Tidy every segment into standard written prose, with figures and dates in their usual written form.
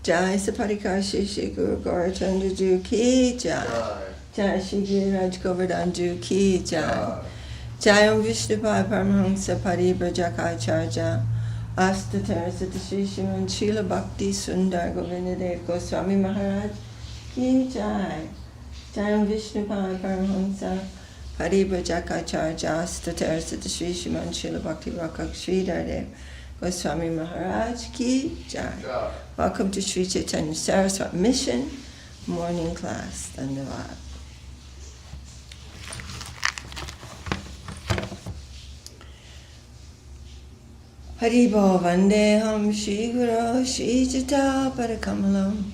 Jaya Saparikar Shri Guru Gaurachandra Ju Ki Jaya. Jaya Shri Giriraj Govardhan Ju Ki Jaya. Jaya Vishnupai Paramahamsa Paribrajaka Astatara Sri Sriman Srila Bhakti Sundar Govindadev Goswami Maharaj Ki Jai. Jai Vishnupai Paramahamsa Paribrajaka Astatara Sri Sriman Srila Bhakti Sridhar Goswami Maharaj Ki Jai. Welcome to Sri Chaitanya Saraswat Mission Morning Class. Dandavat. Haribo Vandeham Shri Guru Shri Jita Parakamalam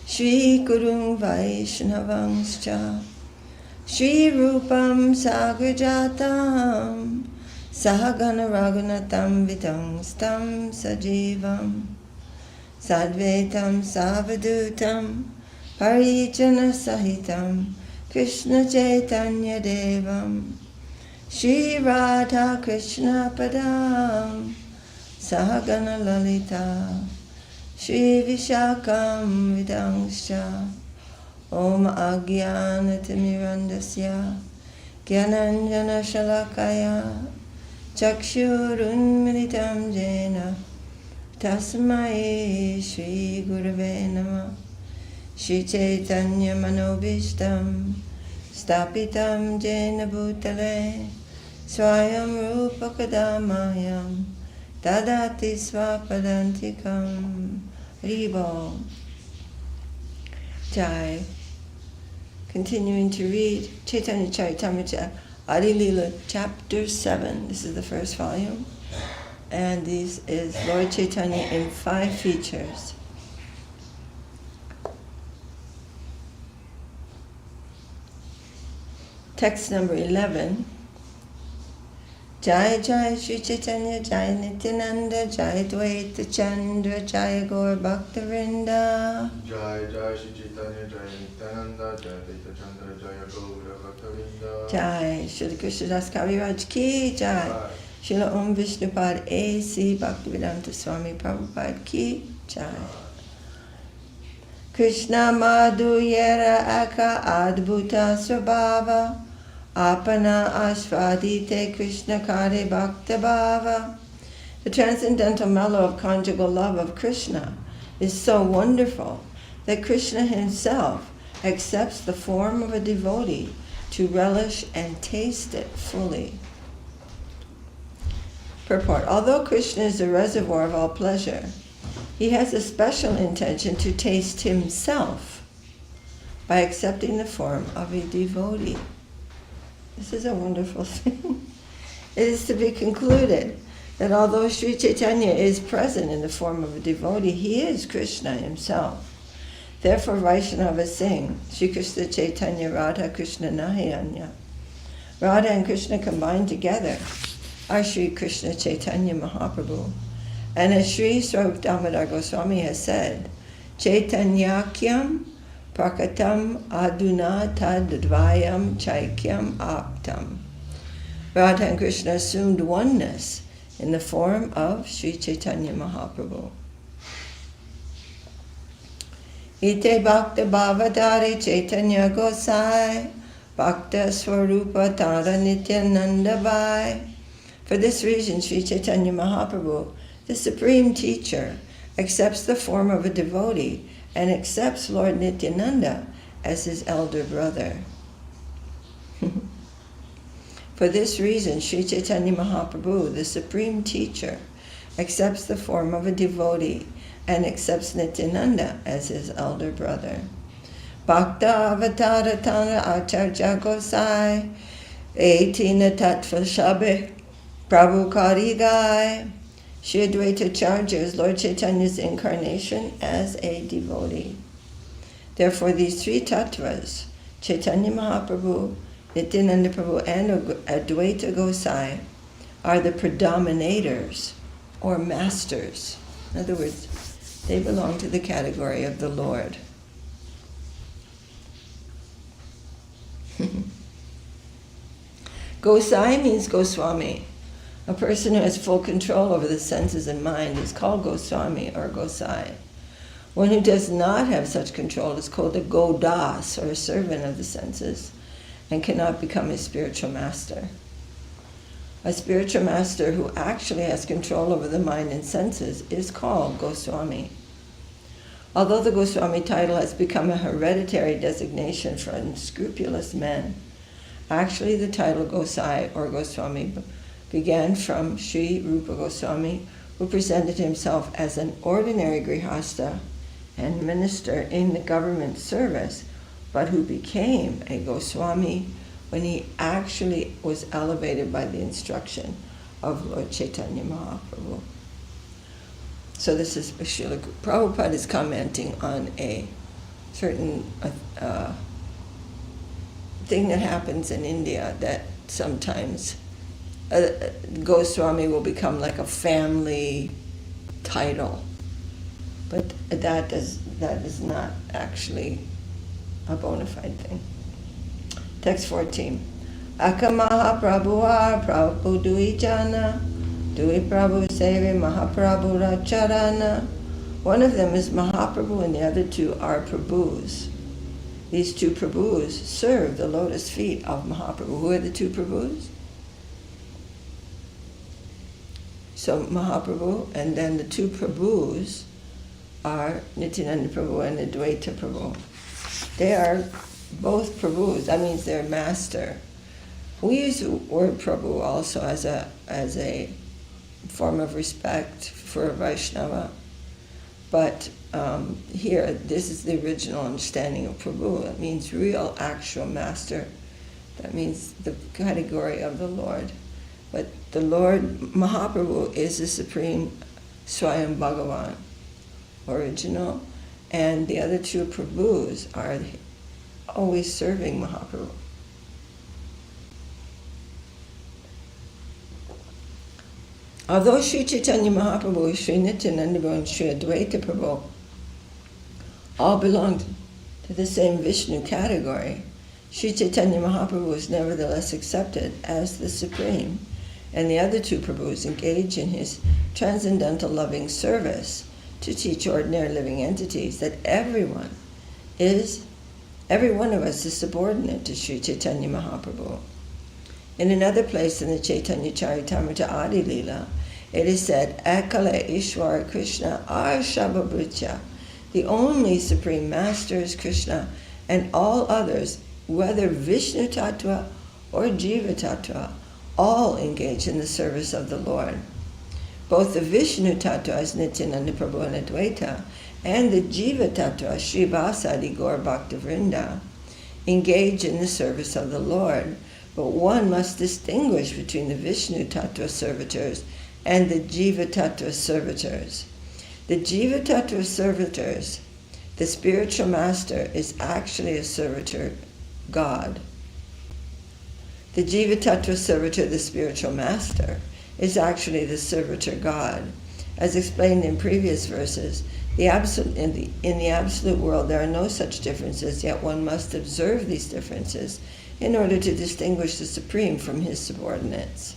Shri Guru Vaishnavangscha Shri Rupam Sagrajatam Sahagana Raghunatam Vidangstam Sajivam Sadvetam Savadutam Parijana Sahitam Krishna Chaitanya Devam Shri Radha Krishna Padam Sahagana Lalita Shri Vishakam Vidangscha Om Agyanatimirandasya Gyananjana Shalakaya Chakshurunmilitam Jena Tasmai Shri Gurave Namah Shri Chaitanya Manobishtam Stapitam Jena Bhutale Swayam Rupa Kadamayam Tadati Swapadantikam Ribo Jai. Continuing to read Chaitanya Charitamrita Adi Lila Chapter 7. This is the first volume. And this is Lord Chaitanya in 5 features. Text number 11. Jai Jai Shri Chaitanya Jai Nityananda Jai Dvaita Chandra Jai Gaur Bhaktavinda. Jai Jai Shri Chaitanya Jai Nityananda Jai Dvaita Chandra Jai Gaur Bhaktavinda. Jai Shri Krishna Das Kaviraj Ki Jai. Srila Om Vishnupad A.C. Bhaktivedanta Swami Prabhupada Ki Jai. Krishna Madhu Yera Aka Adbhuta Svabhava Apana Ashvadite Krishna Kare Bhakta Bhava. The transcendental mellow of conjugal love of Krishna is so wonderful that Krishna himself accepts the form of a devotee to relish and taste it fully. Purport. Although Krishna is the reservoir of all pleasure, he has a special intention to taste himself by accepting the form of a devotee. This is a wonderful thing. It is to be concluded that although Sri Chaitanya is present in the form of a devotee, he is Krishna himself. Therefore Vaishnavas sing, Shri Krishna Chaitanya Radha Krishna Nahiyanya. Radha and Krishna combined together are Sri Krishna Chaitanya Mahaprabhu. And as Sri Swarup Damodar Goswami has said, Chaitanyakyam Prakatam Aduna Tadvayam Chaikyam Aptam. Radha and Krishna assumed oneness in the form of Sri Chaitanya Mahaprabhu. Ite Bhakta Bhavadari Chaitanya Gosai Bhakta Swarupa Tara Nityananda Vai. For this reason, Sri Chaitanya Mahaprabhu, the supreme teacher, accepts the form of a devotee and accepts Lord Nityananda as his elder brother. For this reason, Sri Chaitanya Mahaprabhu, the supreme teacher, accepts the form of a devotee and accepts Nityananda as his elder brother. Bhakta Avatara Tana Acharya Gosai Etina Tattva Shabe Prabhu Kari Gai. Shri Advaita Acharya is Lord Chaitanya's incarnation as a devotee. Therefore, these 3 tattvas, Chaitanya Mahaprabhu, Nityananda Prabhu, and Advaita Gosai, are the predominators or masters. In other words, they belong to the category of the Lord. Gosai means Goswami. A person who has full control over the senses and mind is called Goswami or Gosai. One who does not have such control is called a godas, or a servant of the senses, and cannot become a spiritual master. A spiritual master who actually has control over the mind and senses is called Goswami. Although the Goswami title has become a hereditary designation for unscrupulous men, actually the title Gosai or Goswami began from Sri Rupa Goswami, who presented himself as an ordinary grihasta and minister in the government service, but who became a Goswami when he actually was elevated by the instruction of Lord Chaitanya Mahaprabhu. So this is Srila Prabhupada is commenting on a certain thing that happens in India, that sometimes Goswami will become like a family title, but that is not actually a bona fide thing. Text 14. Akamaha Prabhuar Prabhu Dui Jana Dui Prabhu Seve Mahaprabhu Racharana. One of them is Mahaprabhu and the other two are Prabhus. These two Prabhus serve the lotus feet of Mahaprabhu. Who are the two Prabhus? So Mahaprabhu and then the two Prabhus are Nityananda Prabhu and Advaita Prabhu. They are both Prabhus. That means they're master. We use the word Prabhu also as a form of respect for a Vaishnava. But here, this is the original understanding of Prabhu. It means real, actual master. That means the category of the Lord. But the Lord, Mahaprabhu, is the supreme Swayam Bhagavan, original. And the other two Prabhus are always serving Mahaprabhu. Although Sri Chaitanya Mahaprabhu, Sri Nityananda Prabhu, and Sri Advaita Prabhu all belonged to the same Vishnu category, Sri Chaitanya Mahaprabhu was nevertheless accepted as the supreme, and the other two Prabhus engage in his transcendental loving service to teach ordinary living entities that every one of us is subordinate to Sri Chaitanya Mahaprabhu. In another place in the Chaitanya Charitamrita Adi Lila, it is said, Akala Ishwara Krishna Arshabhabhritya. The only supreme master is Krishna, and all others, whether Vishnu Tattva or Jiva Tattva, all engage in the service of the Lord. Both the Vishnu Tattva as Nityananda Prabhu and Advaita, and the Jiva Tattva, Srivasadi Gaur Bhaktavrinda, engage in the service of the Lord. But one must distinguish between the Vishnu Tattva servitors and the Jiva Tattva servitors. The Jiva Tattva servitors, the spiritual master is actually a servitor God. The Jiva Tattva servitor, the spiritual master, is actually the servitor God. As explained in previous verses, in the absolute world there are no such differences, yet one must observe these differences in order to distinguish the Supreme from his subordinates.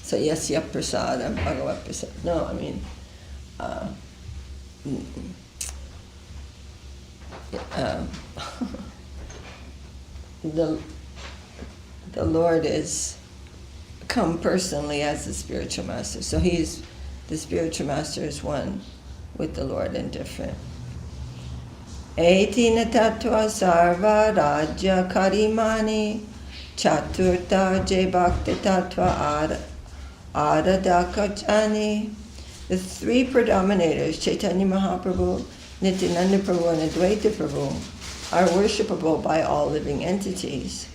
So yasya prasadam bhagavat prasad. No, I mean, the Lord is come personally as the spiritual master. So the spiritual master is one with the Lord and different. Etina tattva sarva rajya karimani chaturta je bhakti tattva aradakachani. The three predominators, Chaitanya Mahaprabhu, Nityananda Prabhu, and Advaita Prabhu, are worshipable by all living entities.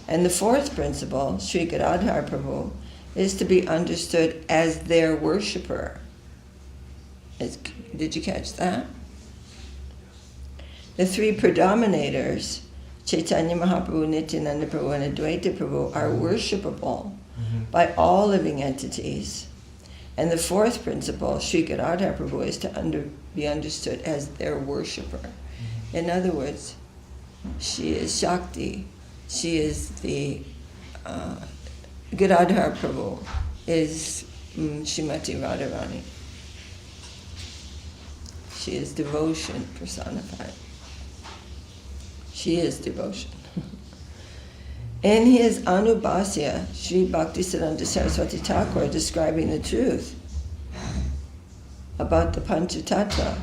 And the fourth principle, Sri Gadadhar Prabhu, is to be understood as their worshipper. Did you catch that? The three predominators, Chaitanya Mahaprabhu, Nityananda Prabhu, and Advaita Prabhu, are worshipable by all living entities. And the fourth principle, Sri Gadadhar Prabhu, is to be understood as their worshipper. In other words, she is Shakti. She is the Giridhar Prabhu is Srimati Radharani. She is devotion personified. She is devotion. In his Anubhasya, Sri Bhaktisiddhanta Saraswati Thakur, describing the truth about the Panchatattva,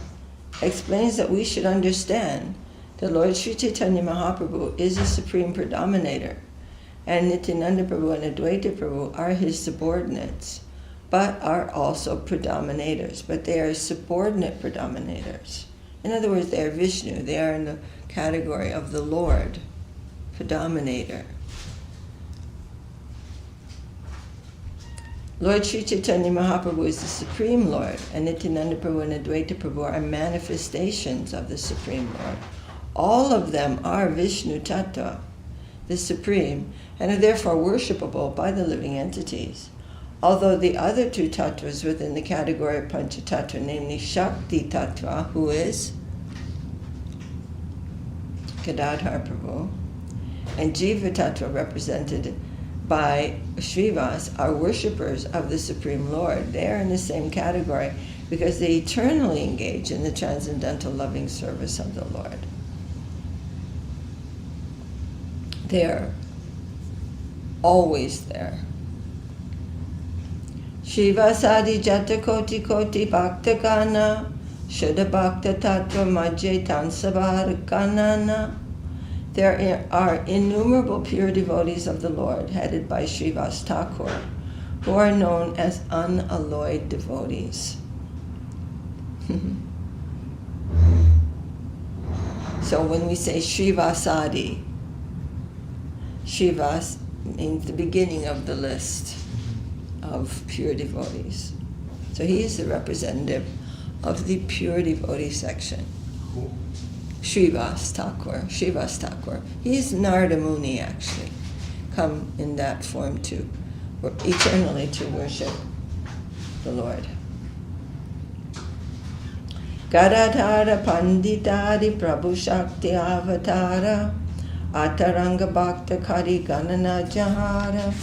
explains that we should understand that Lord Sri Chaitanya Mahaprabhu is a supreme predominator, and Nityananda Prabhu and Advaita Prabhu are his subordinates, but are also predominators. But they are subordinate predominators. In other words, they are Vishnu. They are in the category of the Lord, predominator. Lord Sri Chaitanya Mahaprabhu is the Supreme Lord, and Nityananda Prabhu and Advaita Prabhu are manifestations of the Supreme Lord. All of them are Vishnu Tattva, the Supreme, and are therefore worshipable by the living entities. Although the other two Tattvas within the category of Panchatattva, namely Shakti Tattva, who is Gadadhar Prabhu, and Jiva Tattva, represented by Srivas, are worshippers of the Supreme Lord. They are in the same category because they eternally engage in the transcendental loving service of the Lord. They are always there. Shivasadi Jata Koti Koti Bhakta Gana Shuddha Bhakta Tattva Majje Tansavar Kanana. There are innumerable pure devotees of the Lord, headed by Srivas Thakur, who are known as unalloyed devotees. So when we say Srivasadi, Srivas means the beginning of the list of pure devotees. So he is the representative of the pure devotee section. Who? Srivas Thakur. He is Narada Muni, actually, come in that form too, eternally to worship the Lord. Gadadhara Panditari Prabhu Shakti Avatara Ataranga Bhakta Kari Ganana Jahara.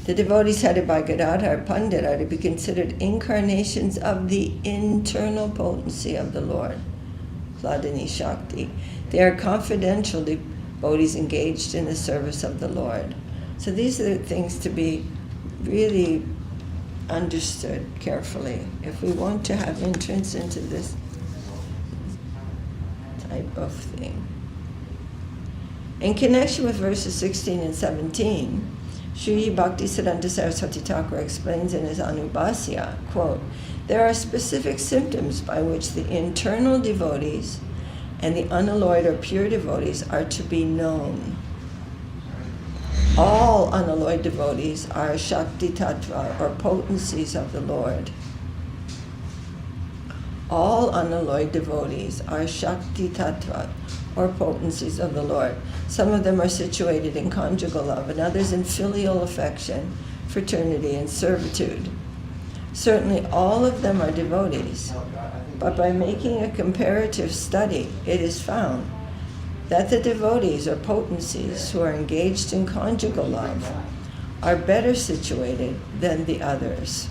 The devotees headed by Gadadhar Pandit are to be considered incarnations of the internal potency of the Lord, Hladini Shakti. They are confidential devotees engaged in the service of the Lord. So these are the things to be really understood carefully if we want to have entrance into this type of thing. In connection with verses 16 and 17, Sri Bhaktisiddhanta Saraswati Thakur explains in his Anubhasya, quote, there are specific symptoms by which the internal devotees and the unalloyed or pure devotees are to be known. All unalloyed devotees are Shakti Tattva, or potencies of the Lord. All unalloyed devotees are Shakti Tattva, or potencies of the Lord. Some of them are situated in conjugal love, and others in filial affection, fraternity, and servitude. Certainly all of them are devotees, but by making a comparative study, it is found that the devotees or potencies who are engaged in conjugal love are better situated than the others.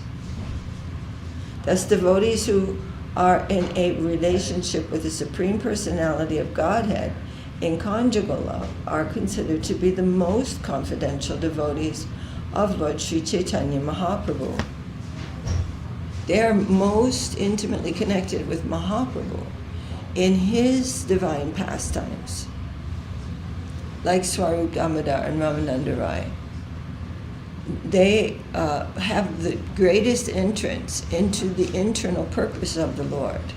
Thus, devotees who are in a relationship with the Supreme Personality of Godhead in conjugal love are considered to be the most confidential devotees of Lord Sri Chaitanya Mahaprabhu. They are most intimately connected with Mahaprabhu in his divine pastimes, like Swarup Damodar and Ramananda Rai. They have the greatest entrance into the internal purpose of the Lord,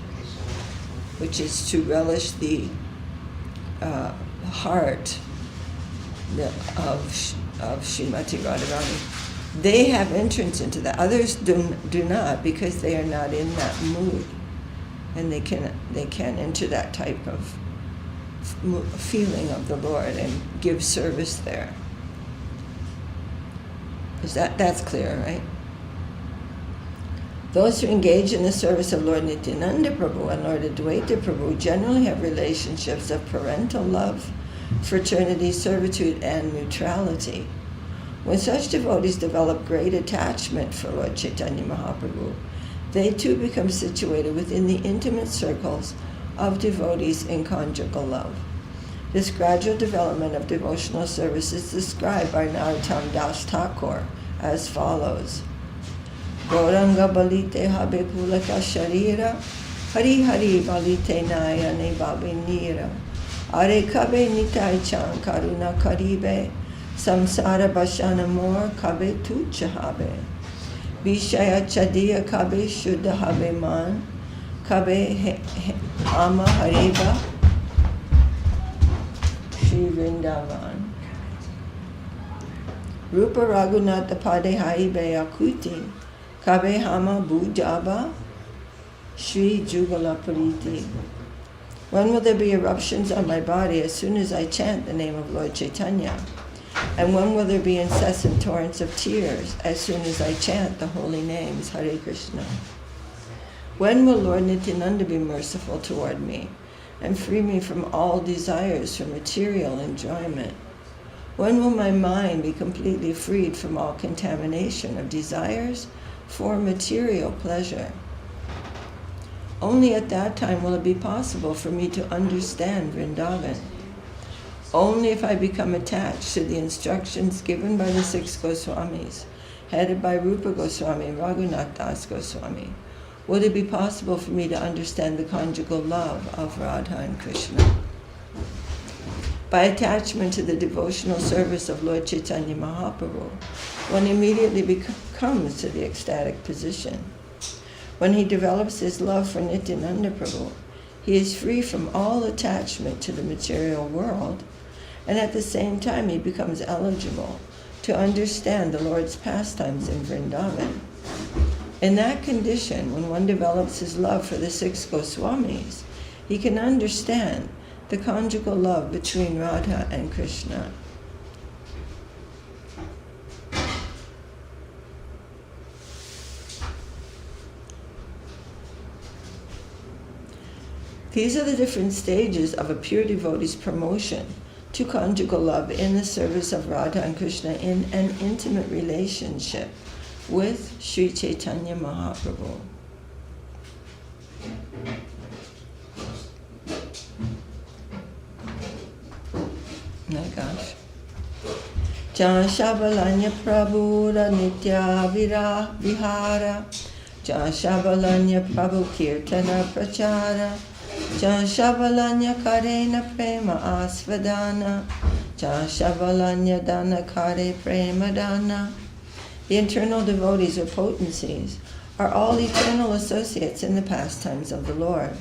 which is to relish the heart of Srimati Radharani. They have entrance into that. Others do not, because they are not in that mood, and they can't enter that type of feeling of the Lord and give service there. That's clear, right? Those who engage in the service of Lord Nityananda Prabhu and Lord Advaita Prabhu generally have relationships of parental love, fraternity, servitude, and neutrality. When such devotees develop great attachment for Lord Chaitanya Mahaprabhu, they too become situated within the intimate circles of devotees in conjugal love. This gradual development of devotional service is described by Narottam Das Thakur as follows. Gauranga balite habe pulaka sharira, hari hari balite nayane babe nira, are kabe nitai chan karuna karibe, samsara bashana mor kabe tuchahabe, vishaya chadiya kabe shuddha habe man, kabe ama hareba, Shri Vrindavan. Rupa Raghunatha Pade Haibe Akuti, Kabe Hama Bhujaba, Shri Jugala Pariti. When will there be eruptions on my body as soon as I chant the name of Lord Chaitanya? And when will there be incessant torrents of tears as soon as I chant the holy names Hare Krishna? When will Lord Nityananda be merciful toward me and free me from all desires for material enjoyment? When will my mind be completely freed from all contamination of desires for material pleasure? Only at that time will it be possible for me to understand Vrindavan. Only if I become attached to the instructions given by the 6 Goswamis, headed by Rupa Goswami and Raghunath Das Goswami, would it be possible for me to understand the conjugal love of Radha and Krishna. By attachment to the devotional service of Lord Chaitanya Mahaprabhu, one immediately comes to the ecstatic position. When he develops his love for Nityananda Prabhu, he is free from all attachment to the material world, and at the same time he becomes eligible to understand the Lord's pastimes in Vrindavan. In that condition, when one develops his love for the 6 Goswamis, he can understand the conjugal love between Radha and Krishna. These are the different stages of a pure devotee's promotion to conjugal love in the service of Radha and Krishna in an intimate relationship with Sri Chaitanya Mahaprabhu. My gosh. Jan Shabalanya Prabhura Nitya Vihara, Jan Shabalanya Prabhu Kirtana Prachara, Jan Shabalanya Karena Prema Asvadana, Jan Shabalanya Dana Kare Prema Dana. The internal devotees or potencies are all eternal associates in the pastimes of the Lord.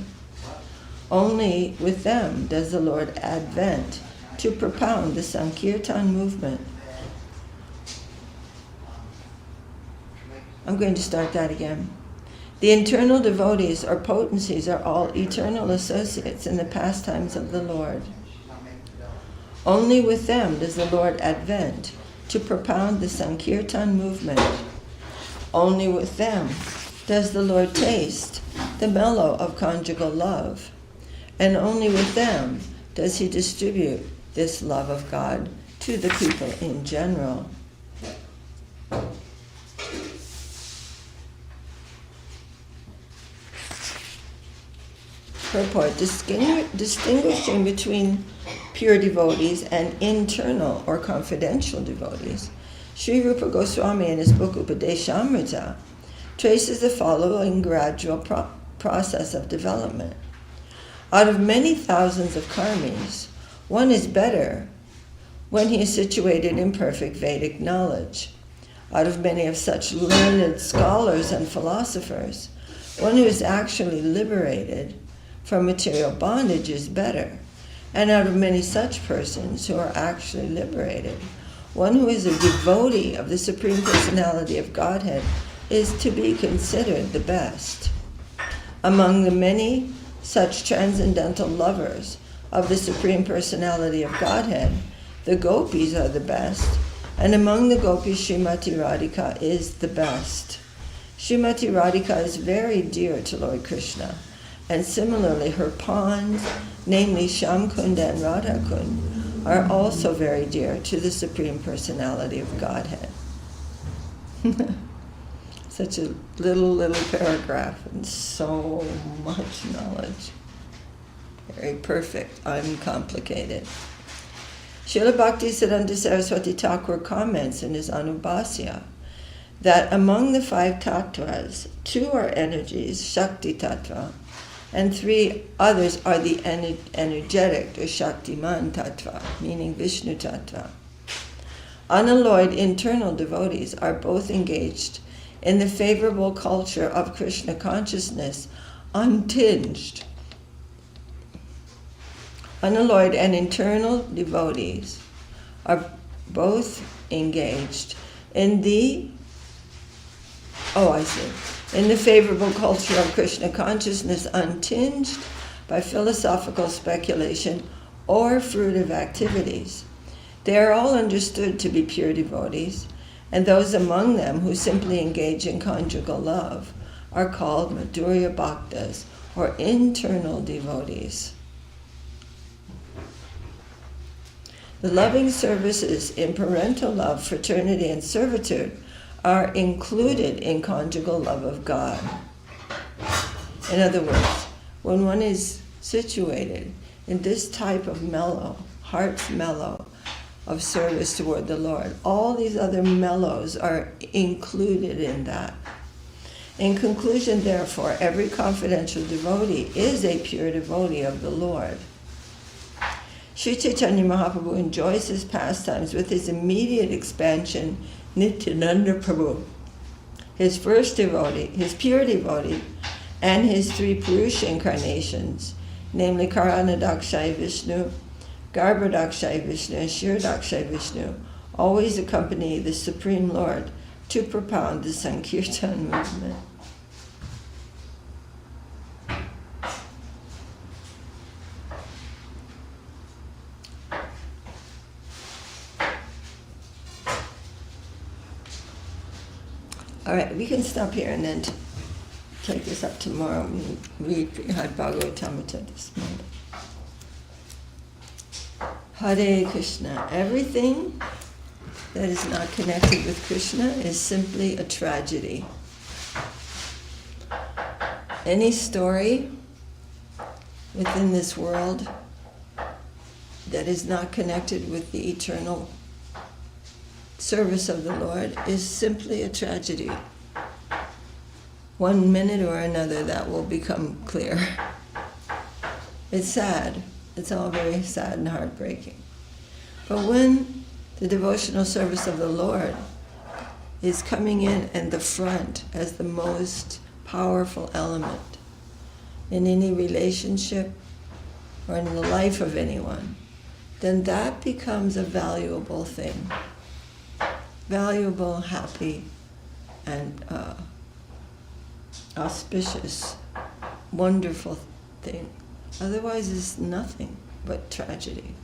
Only with them does the Lord add vent to propound the Sankirtan movement. I'm going to start that again. The internal devotees or potencies are all eternal associates in the pastimes of the Lord. Only with them does the Lord add vent to propound the Sankirtan movement. Only with them does the Lord taste the mellow of conjugal love, and only with them does he distribute this love of God to the people in general. Purport: distinguishing between pure devotees and internal or confidential devotees, Sri Rupa Goswami in his book Upadeshamrita traces the following gradual process of development. Out of many thousands of karmis, one is better when he is situated in perfect Vedic knowledge. Out of many of such learned scholars and philosophers, one who is actually liberated from material bondage is better. And out of many such persons who are actually liberated, one who is a devotee of the Supreme Personality of Godhead is to be considered the best. Among the many such transcendental lovers of the Supreme Personality of Godhead, the gopis are the best, and among the gopis Srimati Radhika is the best. Srimati Radhika is very dear to Lord Krishna, and similarly her pawns, namely Shyamkunda and Radhakund, are also very dear to the Supreme Personality of Godhead. Such a little paragraph and so much knowledge. Very perfect, uncomplicated. Srila Bhaktisiddhanta Saraswati Thakur comments in his Anubhasya that among the 5 tattvas, 2 are energies, Shakti tattva, and 3 others are the energetic or Shaktiman tattva, meaning Vishnu tattva. Unalloyed internal devotees are both engaged in the favorable culture of Krishna consciousness, untinged. Unalloyed and internal devotees are both engaged in the favorable culture of Krishna consciousness, untinged by philosophical speculation or fruitive activities. They are all understood to be pure devotees, and those among them who simply engage in conjugal love are called Madhurya Bhaktas, or internal devotees. The loving services in parental love, fraternity, and servitude are included in conjugal love of God. In other words, when one is situated in this type of mellow, heart's mellow of service toward the Lord, all these other mellows are included in that. In conclusion, therefore, every confidential devotee is a pure devotee of the Lord. Sri Chaitanya Mahaprabhu enjoys his pastimes with his immediate expansion, Nityananda Prabhu, his first devotee, his pure devotee, and his 3 Purusha incarnations, namely Karanadakshay Vishnu, Garbhodakshay Vishnu, and Shiradakshay Vishnu, always accompany the Supreme Lord to propound the Sankirtan movement. All right, we can stop here and then take this up tomorrow. We read Brihad Bhagavatamrita this morning. Hare Krishna. Everything that is not connected with Krishna is simply a tragedy. Any story within this world that is not connected with the eternal service of the Lord is simply a tragedy. One minute or another that will become clear. It's sad. It's all very sad and heartbreaking. But when the devotional service of the Lord is coming in the front as the most powerful element in any relationship or in the life of anyone, then that becomes a valuable thing. Valuable, happy, and auspicious, wonderful thing. Otherwise, it's nothing but tragedy.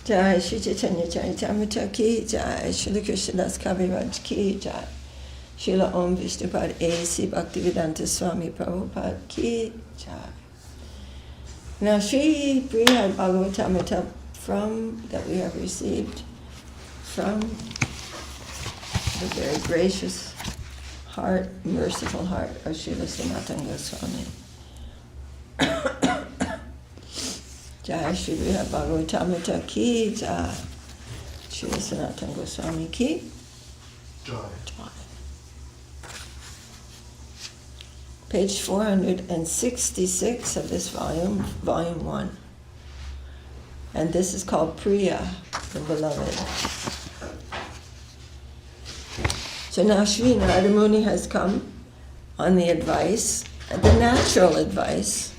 Jaya Shri Chaitanya Charitamrita ki Jaya, Srila Krishnadas Kaviraj ki Jaya, Srila Om Vishnupad A.C. Bhaktivedanta Swami Prabhupada ki Jaya. Now, Sri Brihad Bhagavatamrita that we have received from the very gracious heart, merciful heart of Srila Sanatana Goswami. Jai Sri Brihad Bhagavatamrita ki Jai. Srila Sanatana Goswami ki Jai. Page 466 of this volume, volume 1. And this is called Priya, the Beloved. So now Sri Narada Muni has come on the advice, the natural advice.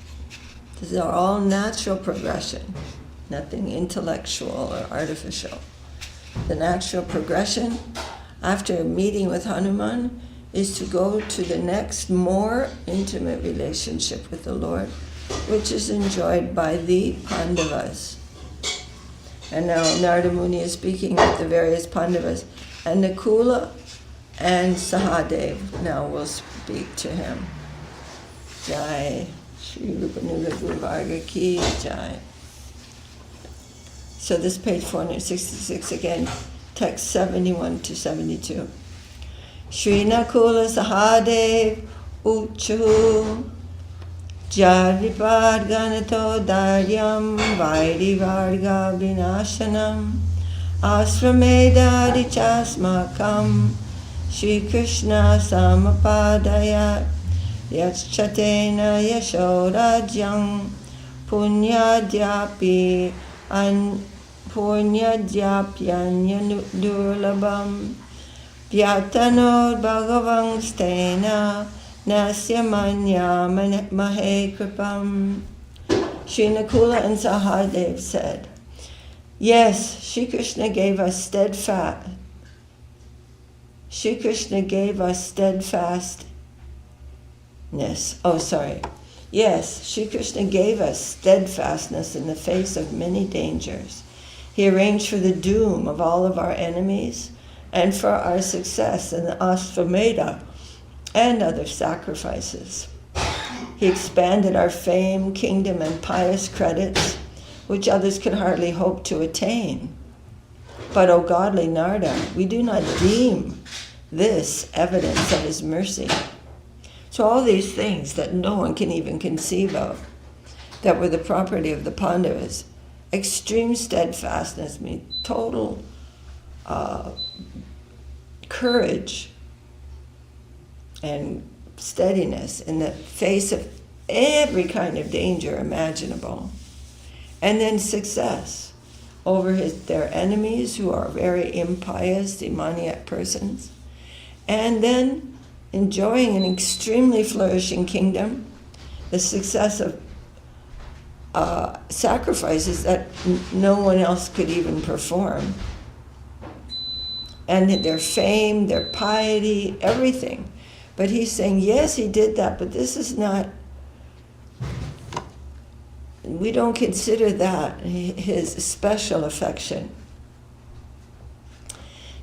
These are all natural progression, nothing intellectual or artificial. The natural progression after a meeting with Hanuman is to go to the next more intimate relationship with the Lord, which is enjoyed by the Pandavas. And now Narada Muni is speaking with the various Pandavas, and Nakula And Sahadev now will speak to him. Jai. Shri Rupanuga Guru Varga Ki Jai. So this page 466 again, text 71 to 72. Shri Nakula Sahadev Uchu Jaripad Ganato Daryam Vairi Varga Vinashanam Asrameda Dichasmakam Shri Krishna Samapadayat Yachatena Yashodajam Punyadyapi Punyadhyapyanya Durlabam Vyatanod Bhagavang Stena Nasyamanya Mahe Kripam. Shri Nakula and Sahadev said, yes, Shri Krishna gave us steadfast. Shri Krishna gave us steadfastness. Yes, Shri Krishna gave us steadfastness in the face of many dangers. He arranged for the doom of all of our enemies and for our success in the Ashvamedha and other sacrifices. He expanded our fame, kingdom, and pious credits, which others could hardly hope to attain. But, O godly Narada, we do not deem this evidence of his mercy. So all these things that no one can even conceive of, that were the property of the Pandavas, extreme steadfastness, means total courage and steadiness in the face of every kind of danger imaginable. And then success over their enemies, who are very impious, demoniac persons. And then enjoying an extremely flourishing kingdom, the success of sacrifices that no one else could even perform. And their fame, their piety, everything. But he's saying, yes, he did that, but this is not, we don't consider that his special affection.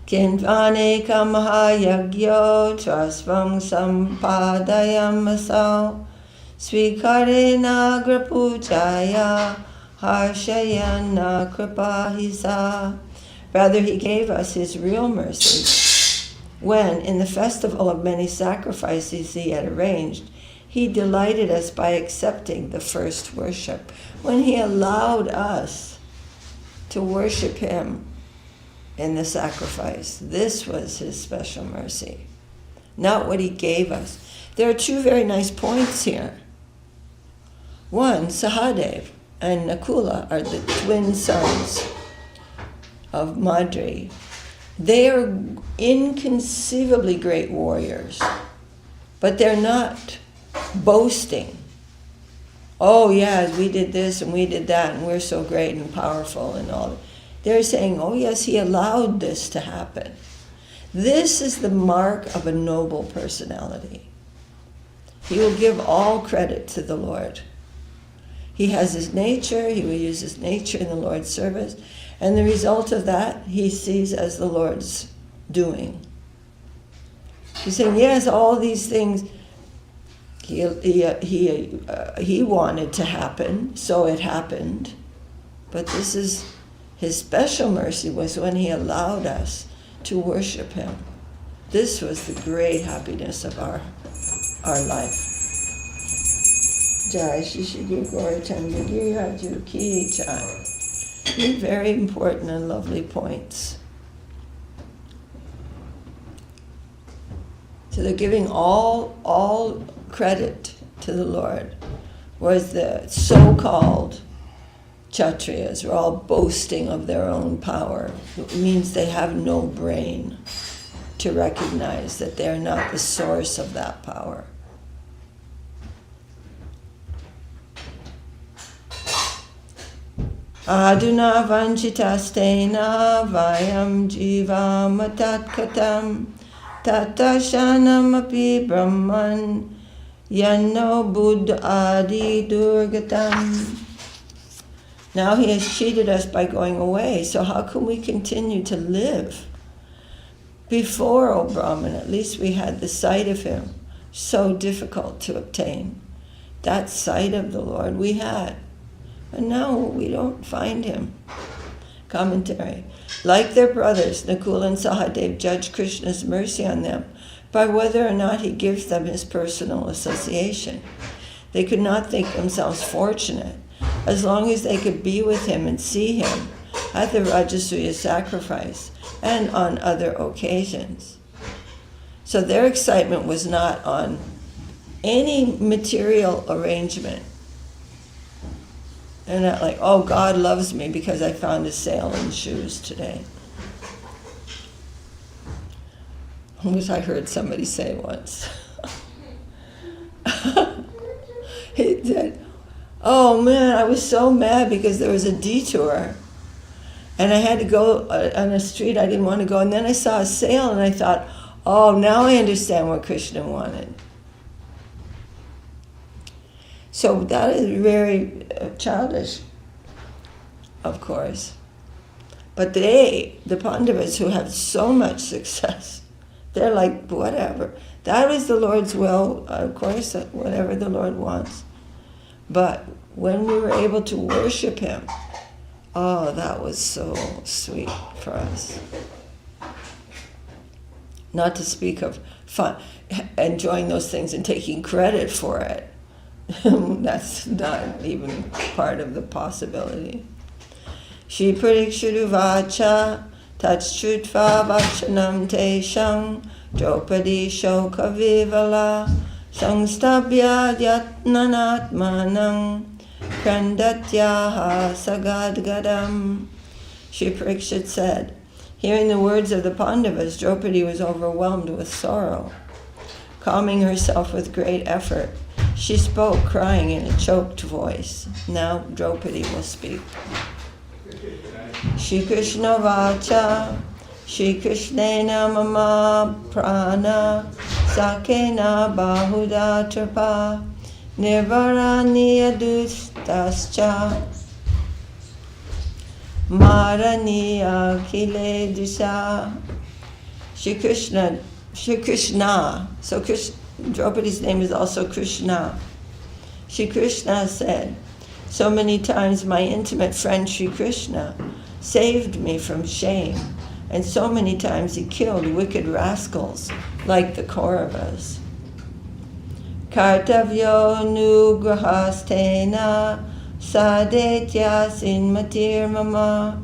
Kinvane kamaha yagyo trasvam sampadayam asau svikarena grapujaya harshayana kripahisa. Rather, he gave us his real mercy when, in the festival of many sacrifices he had arranged, he delighted us by accepting the first worship. When he allowed us to worship him in the sacrifice, this was his special mercy, not what he gave us. There are two very nice points here. One, Sahadev and Nakula are the twin sons of Madri. They are inconceivably great warriors, but they're not boasting. Oh yes, we did this and we did that and we're so great and powerful and all. They're saying, oh yes, he allowed this to happen. This is the mark of a noble personality. He will give all credit to the Lord. He has his nature, he will use his nature in the Lord's service, and the result of that he sees as the Lord's doing. He's saying, yes, all these things he wanted to happen, so it happened. But this is his special mercy, was when he allowed us to worship him. This was the great happiness of our life. Jai Shri Shri Guru Gaurachandra Ki Jai. Three very important and lovely points. So they're giving all credit to the Lord, whereas the so-called Kshatriyas are all boasting of their own power. It means they have no brain to recognize that they're not the source of that power. Aduna vanchitastena vayam jivam tatkatam tatashanam api brahman yanno buddha adi durgatam. Now he has cheated us by going away, so how can we continue to live Before, O Brahman, at least we had the sight of him, so difficult to obtain. That sight of the Lord we had, and now we don't find him. Commentary. Like their brothers, Nakula and Sahadev judge Krishna's mercy on them by whether or not he gives them his personal association. They could not think themselves fortunate as long as they could be with him and see him at the Rajasuya sacrifice and on other occasions. So their excitement was not on any material arrangement. They're not like, oh, God loves me because I found a sale in shoes today. Which I heard somebody say once. He said, oh man, I was so mad because there was a detour and I had to go on a street I didn't want to go, and then I saw a sale and I thought, oh, now I understand what Krishna wanted. So that is very childish, of course. But the Pandavas who have so much success, they're like, whatever. That was the Lord's will, of course, whatever the Lord wants. But when we were able to worship him, oh, that was so sweet for us. Not to speak of fun, enjoying those things and taking credit for it. That's not even part of the possibility. Shri Parikshudu Vacha Tachutva Vachanam Teshang Draupadi Shoka Vivala Sangstabhya Yatnanatmanang Krandatyaha Sagadgadam. Shri Parikshit said, hearing the words of the Pandavas, Draupadi was overwhelmed with sorrow. Calming herself with great effort, she spoke, crying in a choked voice. Now Draupadi will speak. Shri Krishna Vacha, Shri Krishnena Mama Prana, Sakena Bahuda Trapa, Nirvaraniya Dustascha, Maraniya Kile Dusha. Shri Krishna. So Draupadi's name is also Krishna. Shri Krishna said, so many times my intimate friend Shri Krishna saved me from shame, and so many times he killed wicked rascals like the Kauravas. Kartavyo nugrahastena sadetya sinmatir mama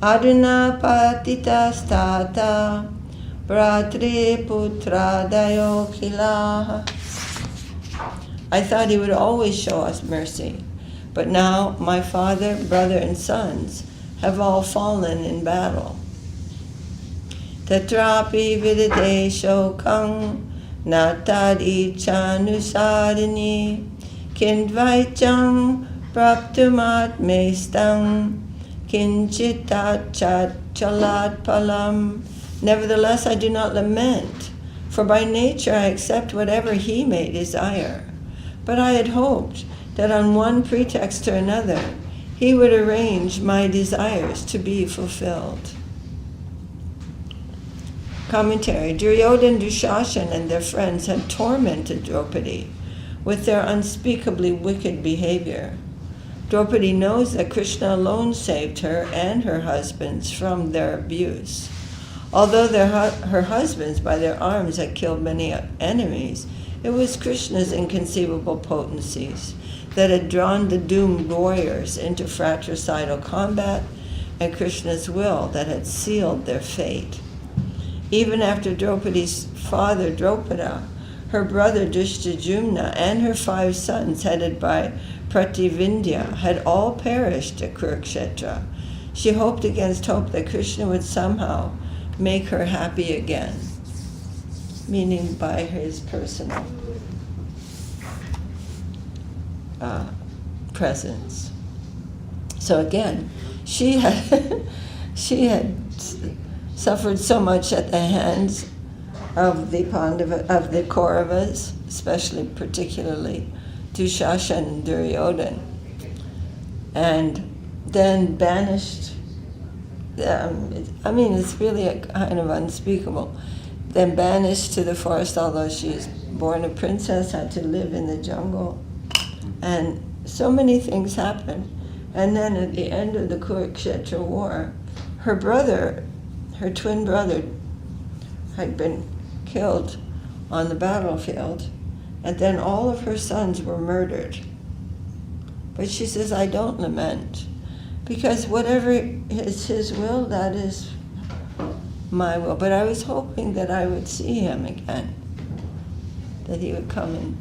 aduna patitastata Bratri putra dayo kilaha. I thought he would always show us mercy, but now my father, brother, and sons have all fallen in battle. Tatrapi vidade shokang natad ichanusarini kindvaichang praptumat mestang kinchitat chalat palam. Nevertheless, I do not lament, for by nature I accept whatever he may desire. But I had hoped that on one pretext or another, he would arrange my desires to be fulfilled. Commentary. Duryodhana, Dushashan, and their friends had tormented Draupadi with their unspeakably wicked behavior. Draupadi knows that Krishna alone saved her and her husbands from their abuse. Although her husbands by their arms had killed many enemies, it was Krishna's inconceivable potencies that had drawn the doomed warriors into fratricidal combat, and Krishna's will that had sealed their fate. Even after Draupadi's father Draupada, her brother Drishtadjumna, and her 5 sons headed by Prativindya had all perished at Kurukshetra, she hoped against hope that Krishna would somehow make her happy again, meaning by his personal presence. So again, she had suffered so much at the hands of the Kauravas, especially particularly Dushashan and Duryodhana, and then banished it's really a kind of unspeakable. Then banished to the forest, although she is born a princess, had to live in the jungle. And so many things happened. And then at the end of the Kurukshetra war, her brother, her twin brother, had been killed on the battlefield, and then all of her sons were murdered. But she says, I don't lament, because whatever is his will, that is my will. But I was hoping that I would see him again, that he would come in.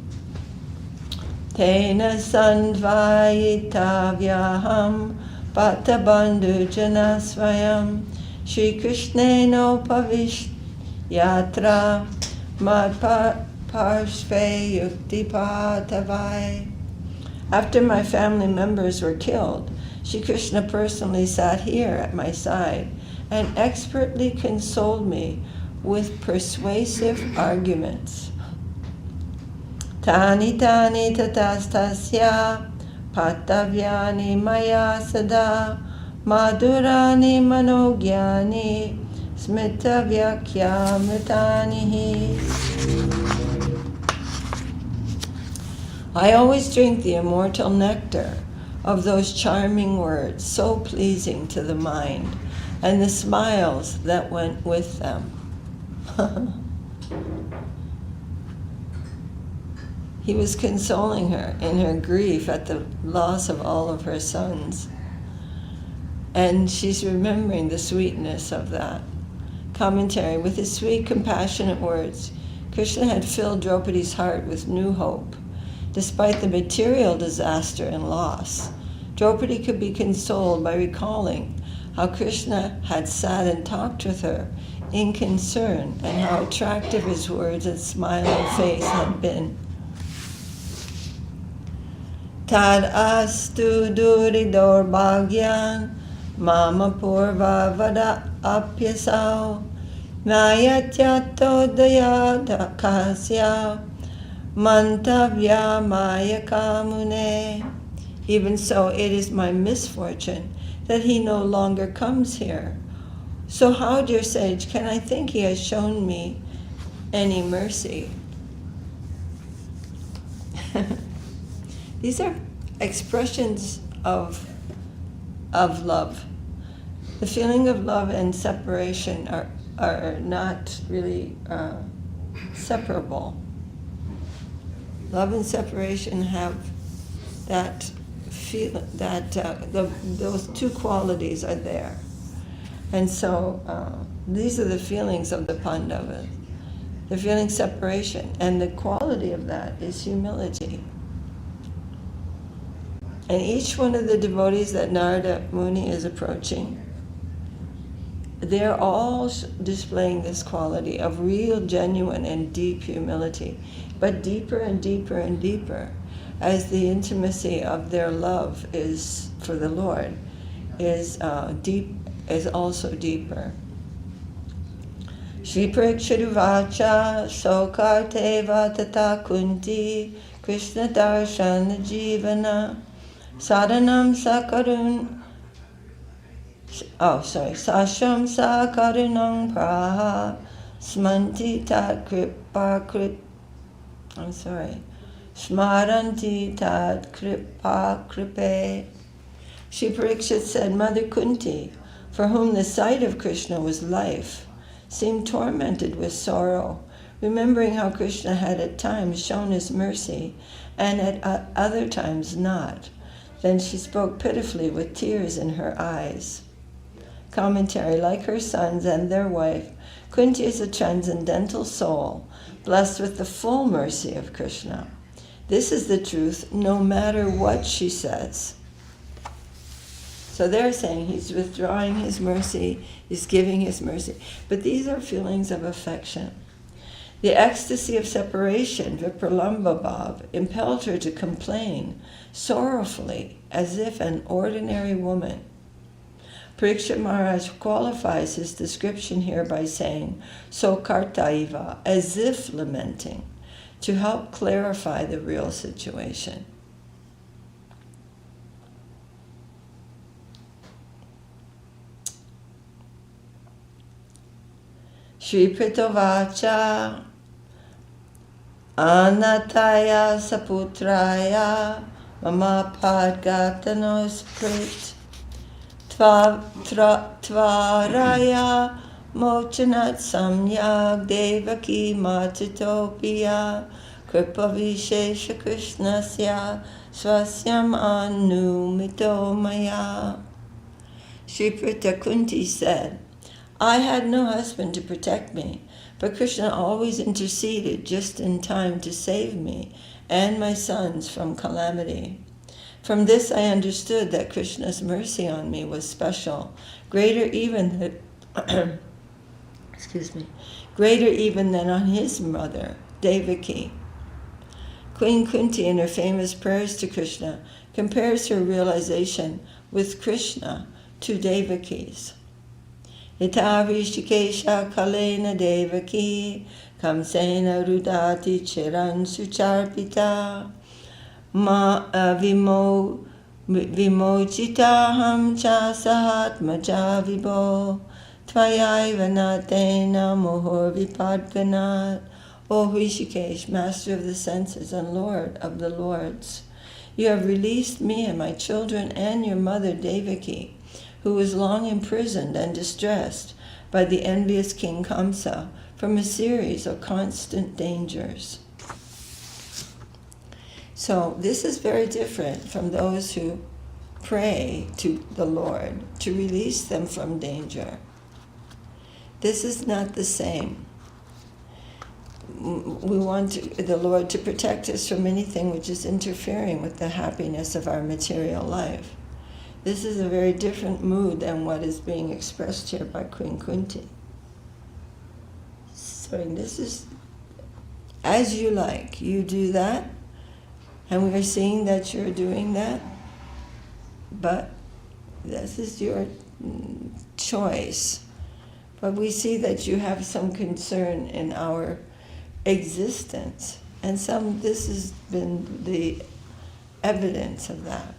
Tena sandvayita vyaham patabandhu janasvayam Shri Krishneno pavish yatra mad parshve yukti patavai. After my family members were killed, Shri Krishna personally sat here at my side and expertly consoled me with persuasive arguments. Tani tani tatastasya patavyani maya sada madhurani manogyani smita vyakyamritanihi. I always drink the immortal nectar of those charming words, so pleasing to the mind, and the smiles that went with them. He was consoling her in her grief at the loss of all of her sons. And she's remembering the sweetness of that. Commentary. With his sweet, compassionate words, Krishna had filled Draupadi's heart with new hope. Despite the material disaster and loss, Draupadi could be consoled by recalling how Krishna had sat and talked with her in concern, and how attractive his words and smiling face had been. Tad astu duridor bhagyan mama purva vada apyasau nayatyato dayada kasya mantavya maya kamune. Even so, it is my misfortune that he no longer comes here. So how, dear sage, can I think he has shown me any mercy? These are expressions of love. The feeling of love and separation are not really separable. Love and separation have that feel, that those two qualities are there. And so these are the feelings of the Pandavas. The feeling separation, and the quality of that is humility. And each one of the devotees that Narada Muni is approaching, they're all displaying this quality of real, genuine, and deep humility, but deeper and deeper and deeper, as the intimacy of their love is for the Lord is also deeper. Shri Parikshituvacha Sokateva Tata Kunti Krishna Darshana Jivana Sadhanam Sakarun Sasham Sakarunam Praha Smanti Tat Kripa Smaranti Tat Kripa Kripe. Shri Parikshit said, Mother Kunti, for whom the sight of Krishna was life, seemed tormented with sorrow, remembering how Krishna had at times shown his mercy and at other times not. Then she spoke pitifully with tears in her eyes. Commentary. Like her sons and their wife, Kunti is a transcendental soul, blessed with the full mercy of Krishna. This is the truth, no matter what she says. So they're saying he's withdrawing his mercy, he's giving his mercy. But these are feelings of affection. The ecstasy of separation, Vipralamba Bhav, impelled her to complain sorrowfully, as if an ordinary woman. Parikshit Maharaj qualifies his description here by saying, Sokartaiva, as if lamenting, to help clarify the real situation. Shri Pritovacha Anataya Saputraya Mama Padgatanos Prit Tvaraya Mochanat Samyag Devaki Matitopia Kripa Vishesha Krishnasya Swasyam Anumito Maya. Shri Prita Kunti said, I had no husband to protect me, but Krishna always interceded just in time to save me and my sons from calamity. From this I understood that Krishna's mercy on me was special, greater even than on his mother, Devaki. Queen Kunti, in her famous prayers to Krishna, compares her realization with Krishna to Devaki's. Yata Rishikesha Kalena Devaki Kamsena Rudati Chiran Sucharpita Vimochitaham Chasahatmaja Vibo Tvayaivanatena Mohor Vipadganat. O Rishikesh, Master of the senses and Lord of the Lords, you have released me and my children and your mother Devaki, who was long imprisoned and distressed by the envious King Kamsa from a series of constant dangers. So this is very different from those who pray to the Lord to release them from danger. This is not the same. We want the Lord to protect us from anything which is interfering with the happiness of our material life. This is a very different mood than what is being expressed here by Queen Kunti. So this is, as you like, you do that, and we are seeing that you're doing that, but this is your choice. But we see that you have some concern in our existence, and this has been the evidence of that.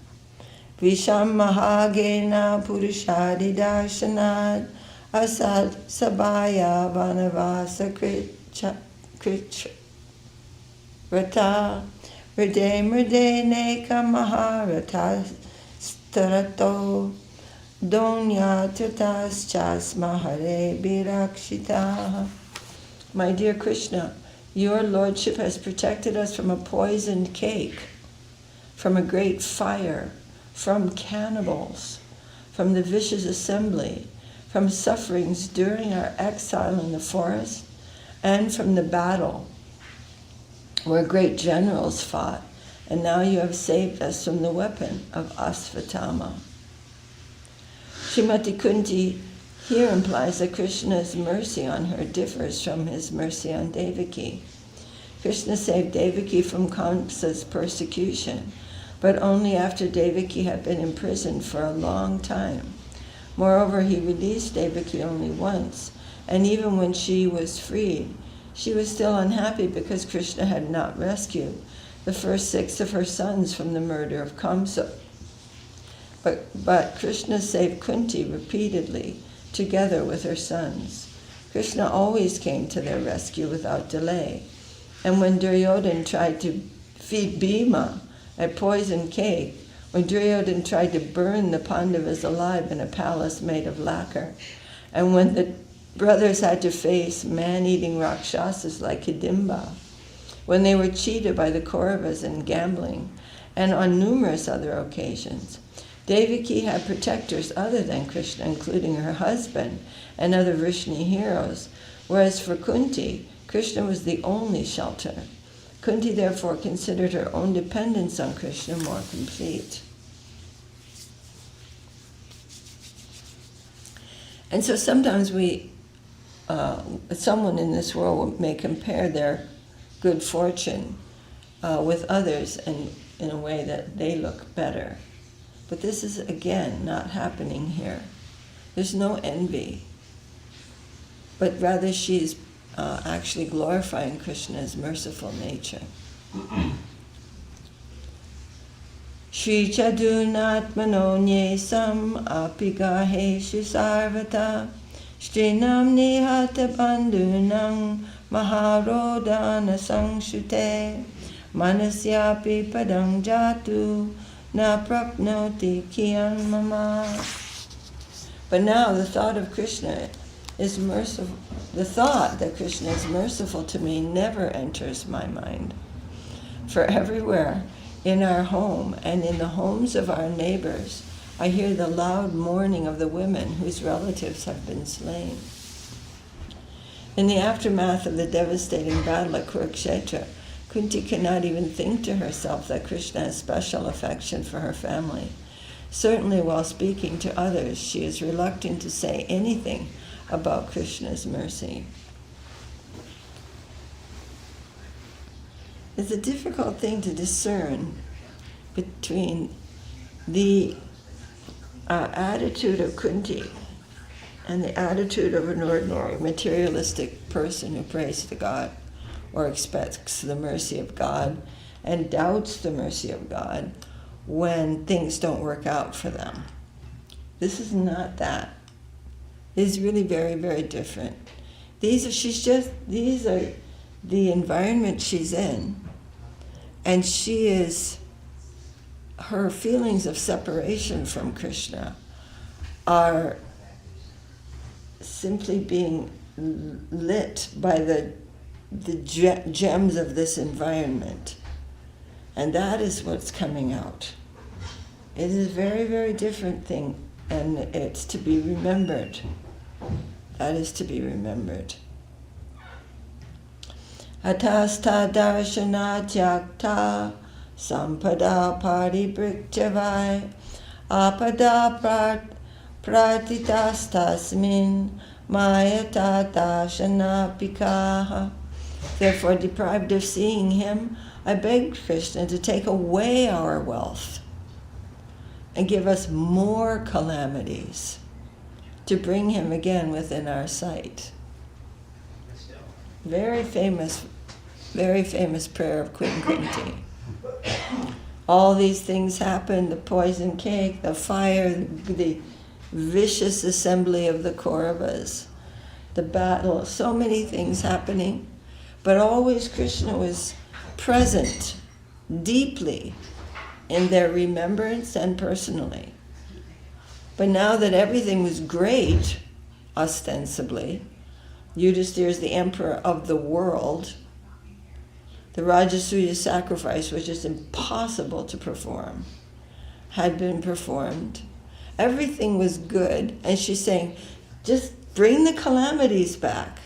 Visham Mahagena Purushadi Darshanad Asad Sabaya Vanavasa Kritrata Ride Mride Neka Maharata Starato Donya Tatas Chas Mahare Birakshita. My dear Krishna, your Lordship has protected us from a poisoned cake, from a great fire, from cannibals, from the vicious assembly, from sufferings during our exile in the forest, and from the battle where great generals fought, and now you have saved us from the weapon of Asvatthama. Srimati Kunti here implies that Krishna's mercy on her differs from his mercy on Devaki. Krishna saved Devaki from Kamsa's persecution, but only after Devaki had been imprisoned for a long time. Moreover, he released Devaki only once, and even when she was freed, she was still unhappy because Krishna had not rescued the first 6 of her sons from the murder of Kamsa. But Krishna saved Kunti repeatedly, together with her sons. Krishna always came to their rescue without delay. And when Duryodhana tried to feed Bhima a poisoned cake, when Duryodhana tried to burn the Pandavas alive in a palace made of lacquer, and when the brothers had to face man-eating Rakshasas like Hidimba, when they were cheated by the Kauravas in gambling, and on numerous other occasions, Devaki had protectors other than Krishna, including her husband and other Vrishni heroes, whereas for Kunti, Krishna was the only shelter. Kunti therefore considered her own dependence on Krishna more complete. And so sometimes someone in this world may compare their good fortune with others and in a way that they look better. But this is, again, not happening here. There's no envy, but rather she is actually glorifying Krishna's merciful nature. Shri Chadunat Manonyesam Apigaheshu Sarvata Shrinam nihata bandhunam maharodana sangshute manasyapi padang jatu na prapnoti kiyan mama. But now the thought of Krishna is merciful. The thought that Krishna is merciful to me never enters my mind. For everywhere in our home and in the homes of our neighbors, I hear the loud mourning of the women whose relatives have been slain. In the aftermath of the devastating battle at Kurukshetra, Kunti cannot even think to herself that Krishna has special affection for her family. Certainly while speaking to others, she is reluctant to say anything about Krishna's mercy. It's a difficult thing to discern between the attitude of Kunti and the attitude of an ordinary materialistic person who prays to God or expects the mercy of God and doubts the mercy of God when things don't work out for them. This is not that. It's really very, very different. These are the environment she's in, and her feelings of separation from Krishna are simply being lit by the gems of this environment. And that is what's coming out. It is a very, very different thing, and it's to be remembered. That is to be remembered. Atasta darshana tyakta sampada paribrikchavai apada pratitastasmin mayata dashana pikaha. Therefore, deprived of seeing him, I begged Krishna to take away our wealth and give us more calamities to bring him again within our sight. Very famous prayer of Queen Kunti. All these things happen, the poison cake, the fire, the vicious assembly of the Kauravas, the battle, so many things happening. But always Krishna was present deeply in their remembrance and personally. But now that everything was great, ostensibly, Yudhisthira is the emperor of the world, the Rajasuya sacrifice, which is impossible to perform, had been performed. Everything was good, and she's saying, just bring the calamities back.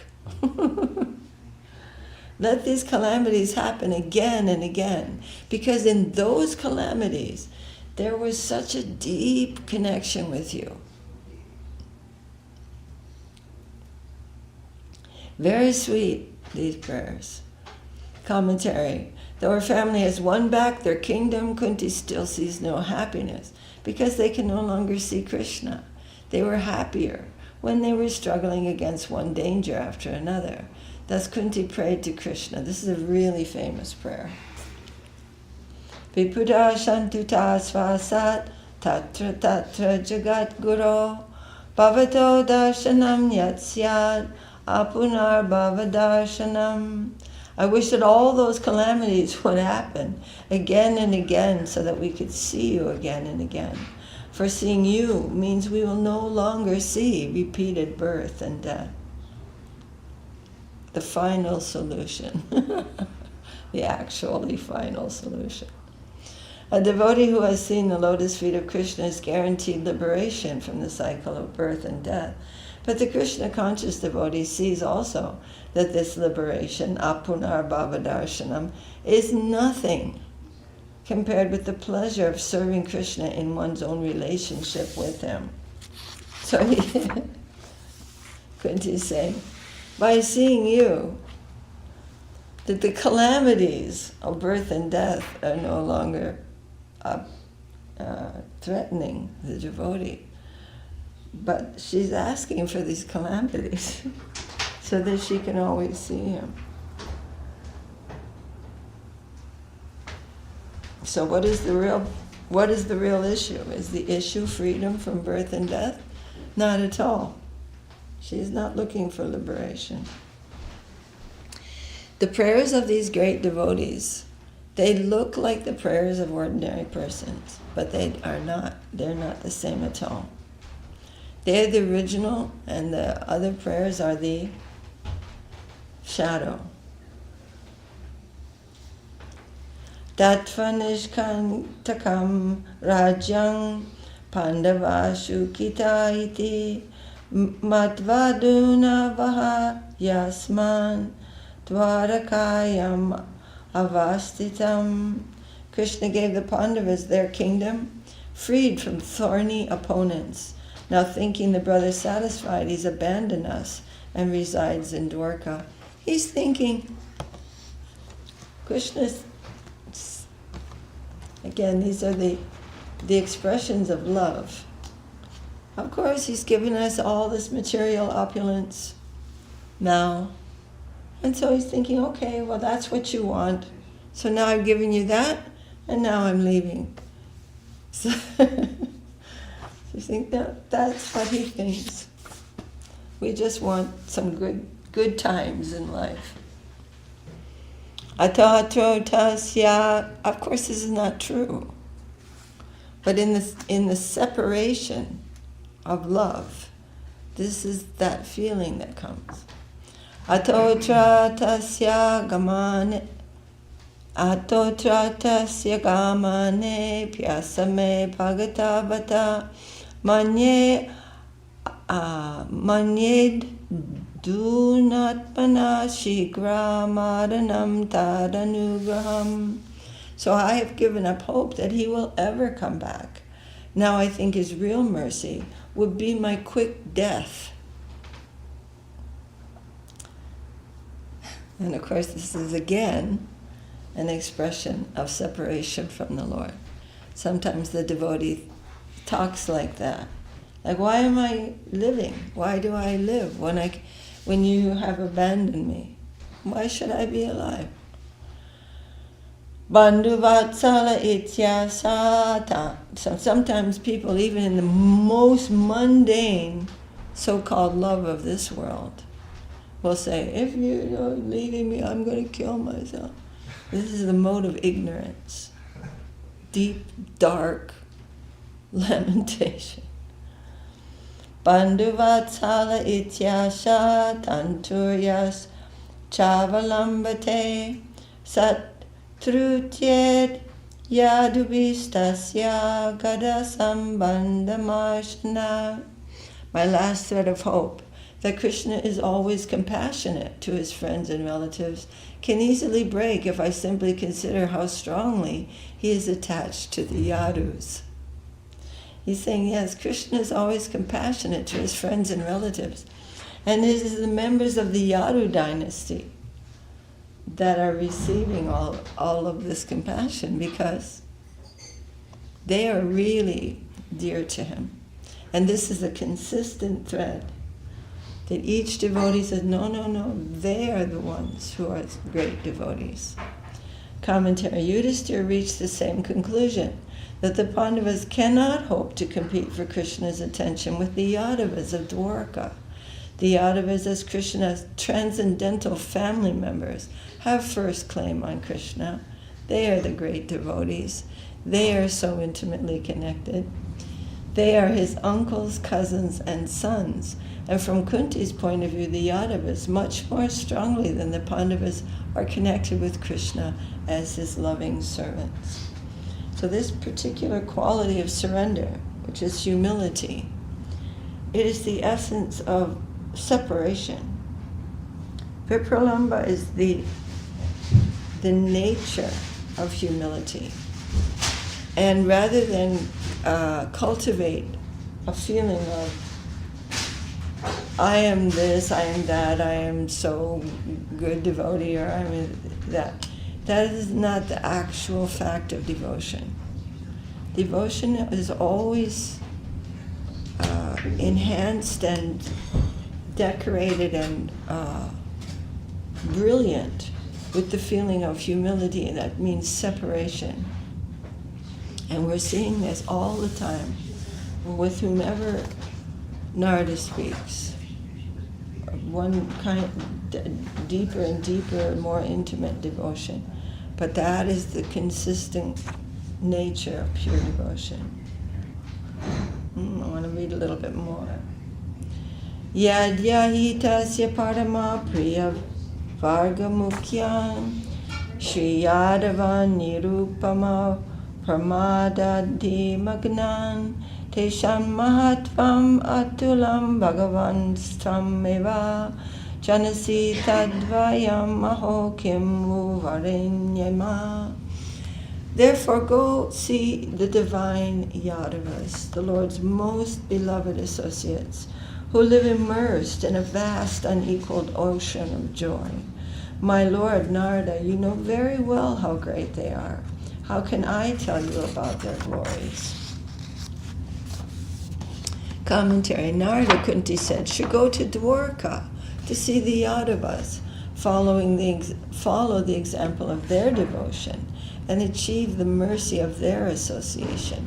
Let these calamities happen again and again, because in those calamities, there was such a deep connection with you. Very sweet, these prayers. Commentary. Though her family has won back their kingdom, Kunti still sees no happiness, because they can no longer see Krishna. They were happier when they were struggling against one danger after another. Thus Kunti prayed to Krishna. This is a really famous prayer. Vipuda shantuta svasat tatra tatra jagat guru bhavato darshanam yatsyad apunar bhavadarshanam. I wish that all those calamities would happen again and again so that we could see you again and again. For seeing you means we will no longer see repeated birth and death. The final solution, the actually final solution. A devotee who has seen the lotus feet of Krishna is guaranteed liberation from the cycle of birth and death. But the Krishna conscious devotee sees also that this liberation, apunar bhavadarshanam, is nothing compared with the pleasure of serving Krishna in one's own relationship with him. So Kunti is saying, by seeing you, that the calamities of birth and death are no longer threatening the devotee. But she's asking for these calamities so that she can always see him. So what is the real issue? Is the issue freedom from birth and death? Not at all. She's not looking for liberation. The prayers of these great devotees, they look like the prayers of ordinary persons, but they are not. They're not the same at all. They're the original, and the other prayers are the shadow. Tattva nishkantakam rajang pandavashu kita iti matvaduna vaha yasman dvarakayam avastitam. Krishna gave the Pandavas their kingdom, freed from thorny opponents. Now thinking the brother satisfied, he's abandoned us and resides in Dwarka. He's thinking, Krishna's, again, these are the expressions of love. Of course, he's given us all this material opulence now. And so he's thinking, okay, well, that's what you want. So now I've given you that, and now I'm leaving. So you think that's what he thinks. We just want some good times in life. Atatro tasya. Of course, this is not true. But in the separation of love, this is that feeling that comes. Atotra tasya gamane. Atotra tasya gamane pyasame bhagatavata manye manyed dunatmana shigra madanam tadanugraham. So I have given up hope that he will ever come back. Now I think his real mercy would be my quick death. And of course this is again an expression of separation from the Lord. Sometimes the devotee talks like that. Like, why am I living? Why do I live when you have abandoned me? Why should I be alive? Bandhuvatsala ityasata. So sometimes people, even in the most mundane so-called love of this world, will say, if you're leaving me, I'm going to kill myself. This is the mode of ignorance. Deep, dark lamentation. Bandhuvatsala ityasha tanturyas chavalambate sat trutyed yadubhistasya gada sambandhamashna. My last thread of hope, that Krishna is always compassionate to his friends and relatives, can easily break if I simply consider how strongly he is attached to the yadus. He's saying, yes, Krishna is always compassionate to his friends and relatives. And it is the members of the Yadu dynasty that are receiving all of this compassion because they are really dear to him. And this is a consistent thread that each devotee says, no, they are the ones who are great devotees. Commentary: Yudhishthira reached the same conclusion, that the Pandavas cannot hope to compete for Krishna's attention with the Yadavas of Dwarka. The Yadavas, as Krishna's transcendental family members, have first claim on Krishna. They are the great devotees. They are so intimately connected. They are his uncles, cousins, and sons. And from Kunti's point of view, the Yadavas, much more strongly than the Pandavas, are connected with Krishna as his loving servants. So this particular quality of surrender, which is humility, it is the essence of separation. Vipralambha is the nature of humility. And rather than cultivate a feeling of, I am this, I am that, I am so good devotee, or I am that. That is not the actual fact of devotion. Devotion is always enhanced and decorated and brilliant with the feeling of humility, and that means separation. And we're seeing this all the time with whomever Narada speaks. one kind, deeper and deeper, more intimate devotion. But that is the consistent nature of pure devotion. I want to read a little bit more. Yadyahitasya parama priya varga mukhyam Shri Yadavan nirupama pramadadi magnan Tesham mahatvam atulam bhagavan strameva Janasi tadvayam maho kimu varenyama. Therefore go see the divine Yadavas, the Lord's most beloved associates, who live immersed in a vast unequaled ocean of joy. My Lord Narada, you know very well how great they are. How can I tell you about their glories? Commentary. Narada, Kunti said, should go to Dwarka to see the Yadavas, follow the example of their devotion, and achieve the mercy of their association.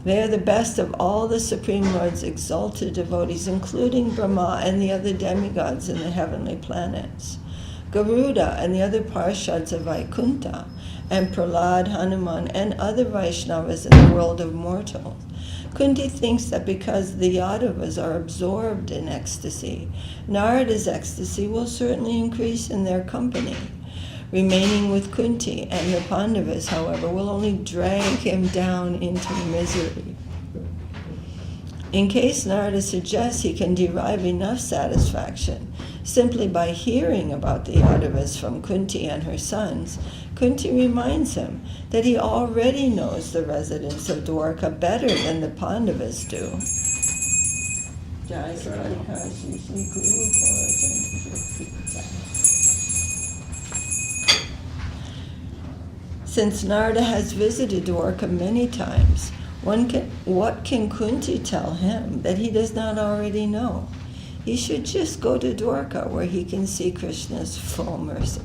They are the best of all the Supreme Lord's exalted devotees, including Brahma and the other demigods in the heavenly planets, Garuda and the other Parshads of Vaikuntha, and Prahlad, Hanuman, and other Vaishnavas in the world of mortals. Kunti thinks that because the Yadavas are absorbed in ecstasy, Narada's ecstasy will certainly increase in their company. Remaining with Kunti and the Pandavas, however, will only drag him down into misery. In case Narada suggests he can derive enough satisfaction simply by hearing about the Yadavas from Kunti and her sons, Kunti reminds him that he already knows the residents of Dwarka better than the Pandavas do. Jaya Since Narada has visited Dwarka many times, what can Kunti tell him that he does not already know? He should just go to Dwarka, where he can see Krishna's full mercy.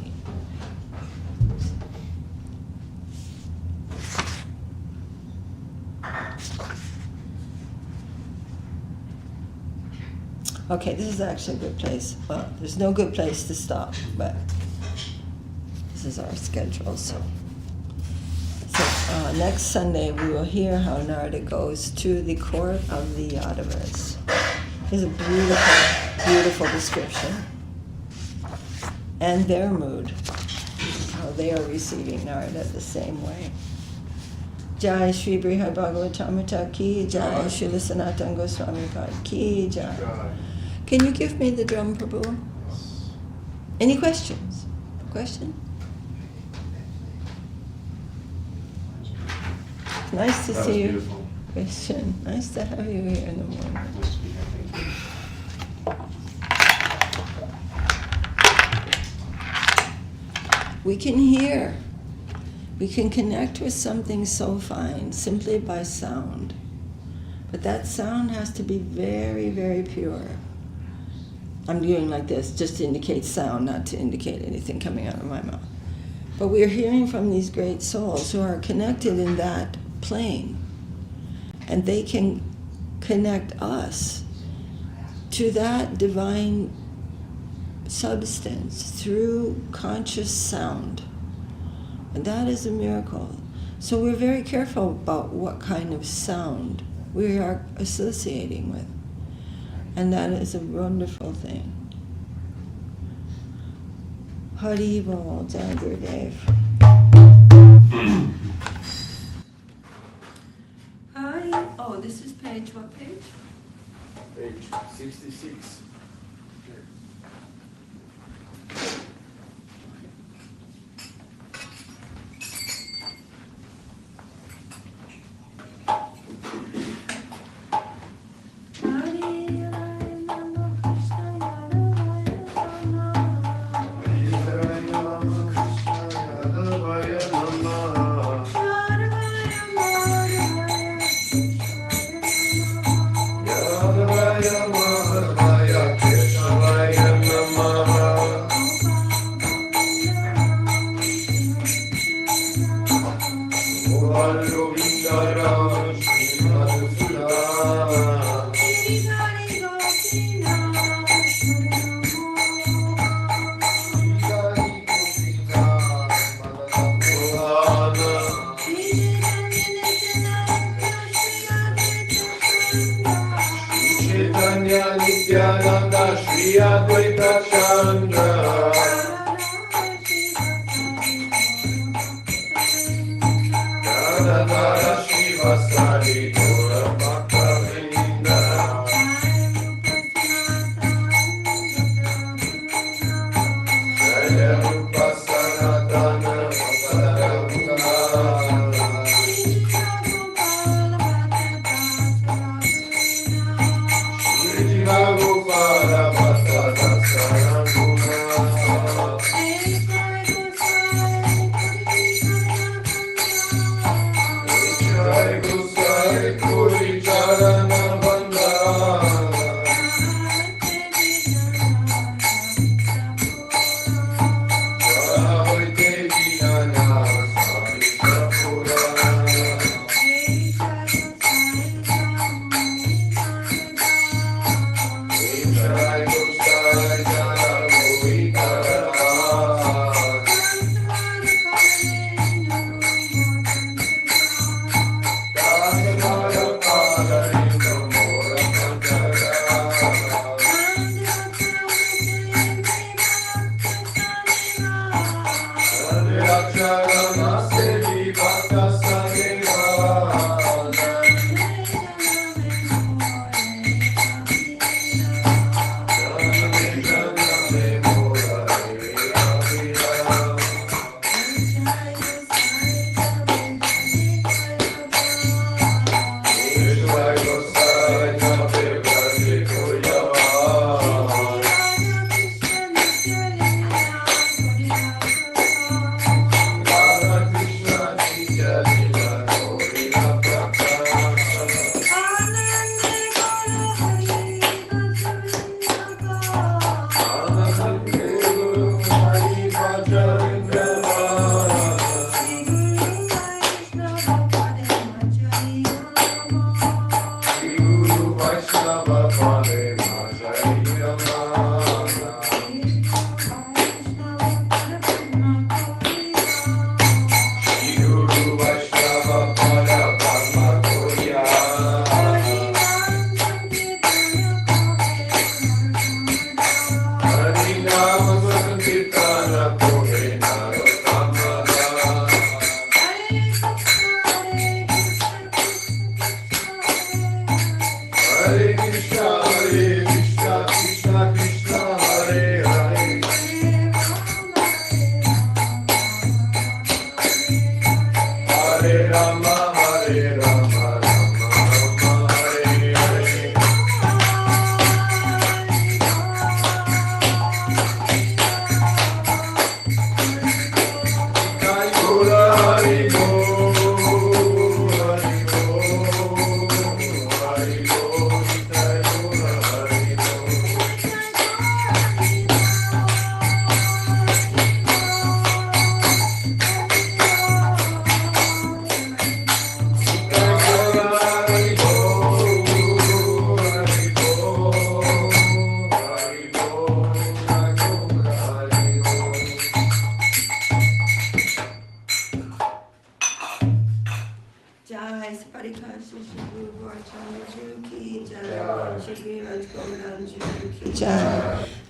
Okay, this is actually a good place. Well, there's no good place to stop, but this is our schedule, so next Sunday we will hear how Narada goes to the court of the Yadavas. It's a beautiful, beautiful description. And their mood, how they are receiving Narada the same way. Jai Shri Brihad Bhagavatamrita ki Jai, Srila Sanatana Goswami Pad ki Jai. Can you give me the drum, Prabhu? Any questions? Question? Nice to see you. Beautiful. Christian, nice to have you here in the morning. Nice to be here. Thank you. We can hear. We can connect with something so fine simply by sound. But that sound has to be very, very pure. I'm doing like this just to indicate sound, not to indicate anything coming out of my mouth. But we are hearing from these great souls who are connected in that plane. And they can connect us to that divine substance through conscious sound. And that is a miracle. So we're very careful about what kind of sound we are associating with. And that is a wonderful thing. Hari Bol, Jai Gurudev. Hari, oh, this is page, what page? Page 66. Shri Advaita Chandra Dandavat Shiva Sari Gora Bhakta Vrinda Jaya Rupa Sanatana Vasaravuna Shri Bhagavatamrita Vasaravuna Jai Gosai Puri Charana Bandhana Jai Devi Nana Sari Sapura Jai Gosai Jana Gori Karana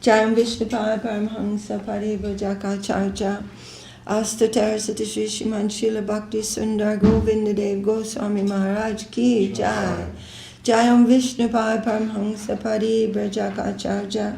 Jayam Vishnupada Paramhamsa Parivrajaka Astatar Sati Shri Shriman Srila Bhakti Sundar Govinda Dev Goswami Maharaj Ki Jai. Jayam Vishnupada Paramhamsa Parivrajaka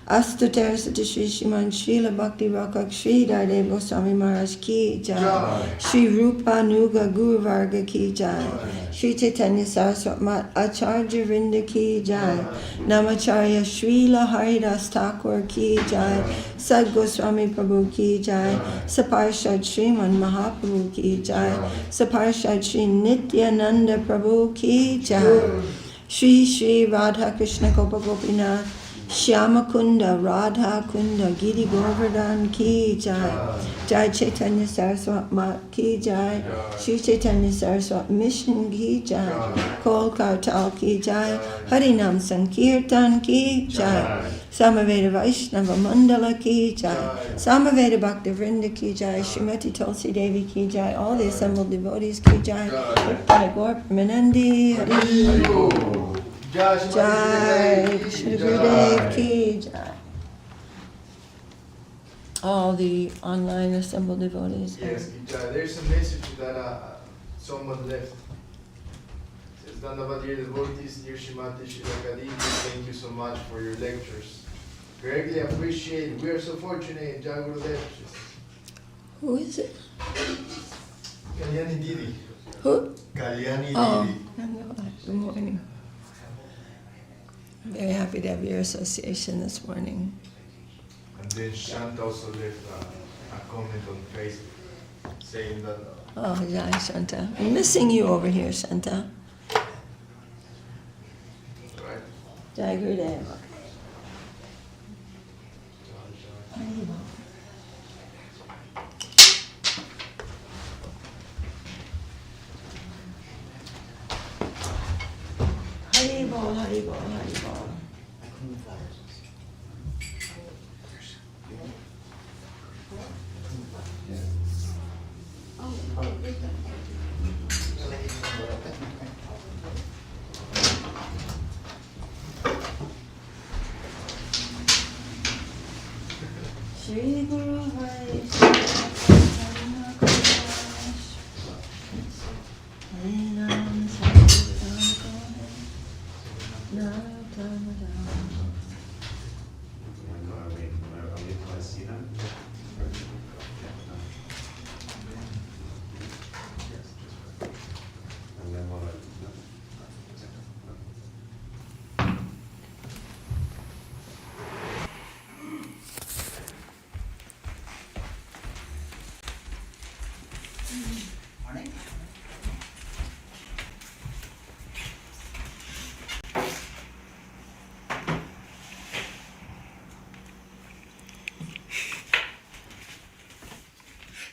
Astatar Sati Shri Shriman Srila Bhakti Rakak Shri Dev Goswami Maharaj Ki Jai. Shri Rupa Nuga Guru Varga Ki Jai. Shri Chaitanya Saraswat Mat Acharya Vrinda Ki Jai. Namacharya Srila Haridas Thakur Ki Jai. Sad Goswami Prabhu Ki Jai. Saparshad Sriman Mahaprabhu Ki Jai. Saparshad Shri Nityananda Prabhu Ki Jai. Shri Shri Radha Krishna Gopa Gopinath Shyama Kunda Radha Kunda Giri Govardhan Ki Jai. Jai Chaitanya Saraswat Mat Ki Jai. Shri Chaitanya Saraswat Mission Ki Jai. Kol Kartal Ki Jai. Harinam Sankirtan Ki Jai. Samaveda Vaishnava Mandala Ki Jai. Samaveda Bhakta Vrinda Ki Jai. Srimati Tulsi Devi Ki Jai. All the assembled devotees Ki Jai. Gaur Pramanandi Hari. Jai Jai Srimati Shri Ki Gurudev Jai. Ki Jai. All the online assembled devotees. Yes, Ki Jai. There's a message that someone left. It says, Dandavat, dear devotees, dear Srimati, Srila Didi, thank you so much for your lectures. Greatly appreciated. We are so fortunate. Jai Gurudev. Who is it? Kalyani Didi. Who? Kalyani Oh, Didi. Dandavat. Good morning. I'm very happy to have your association this morning. And then Shanta also left a comment on Facebook saying that. Oh, Jai Shanta. I'm missing you over here, Shanta. Right? Jai Gurudev. Hari Bol, Hari Bol, Hari Bol. Shri Guru Hari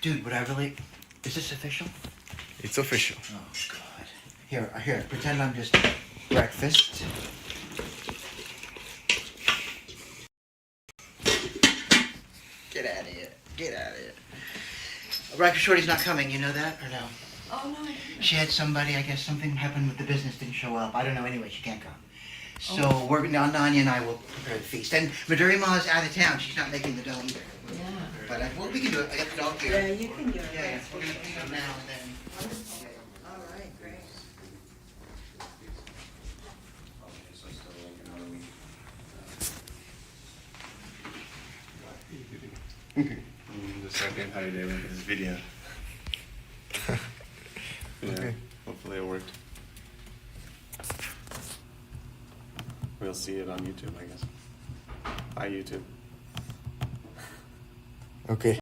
Dude, would I really... Is this official? It's official. Oh, God. Here, pretend I'm just breakfast. Get out of here. Get out of here. Breakfast Shorty's not coming, you know that, or no? Oh, no. She had somebody, I guess something happened with the business, didn't show up. I don't know, anyway, she can't come. So we're now Nanya and I will prepare the feast. And Maduri Ma is out of town. She's not making the dough either. Yeah. But well, we can do it. I got the dog here. Yeah, you can do it. Yeah. We're gonna do it now and then. All right, great. The second, how you doing? This video. Yeah, Okay. hopefully it worked. We'll see it on YouTube, I guess. Hi, YouTube. Okay.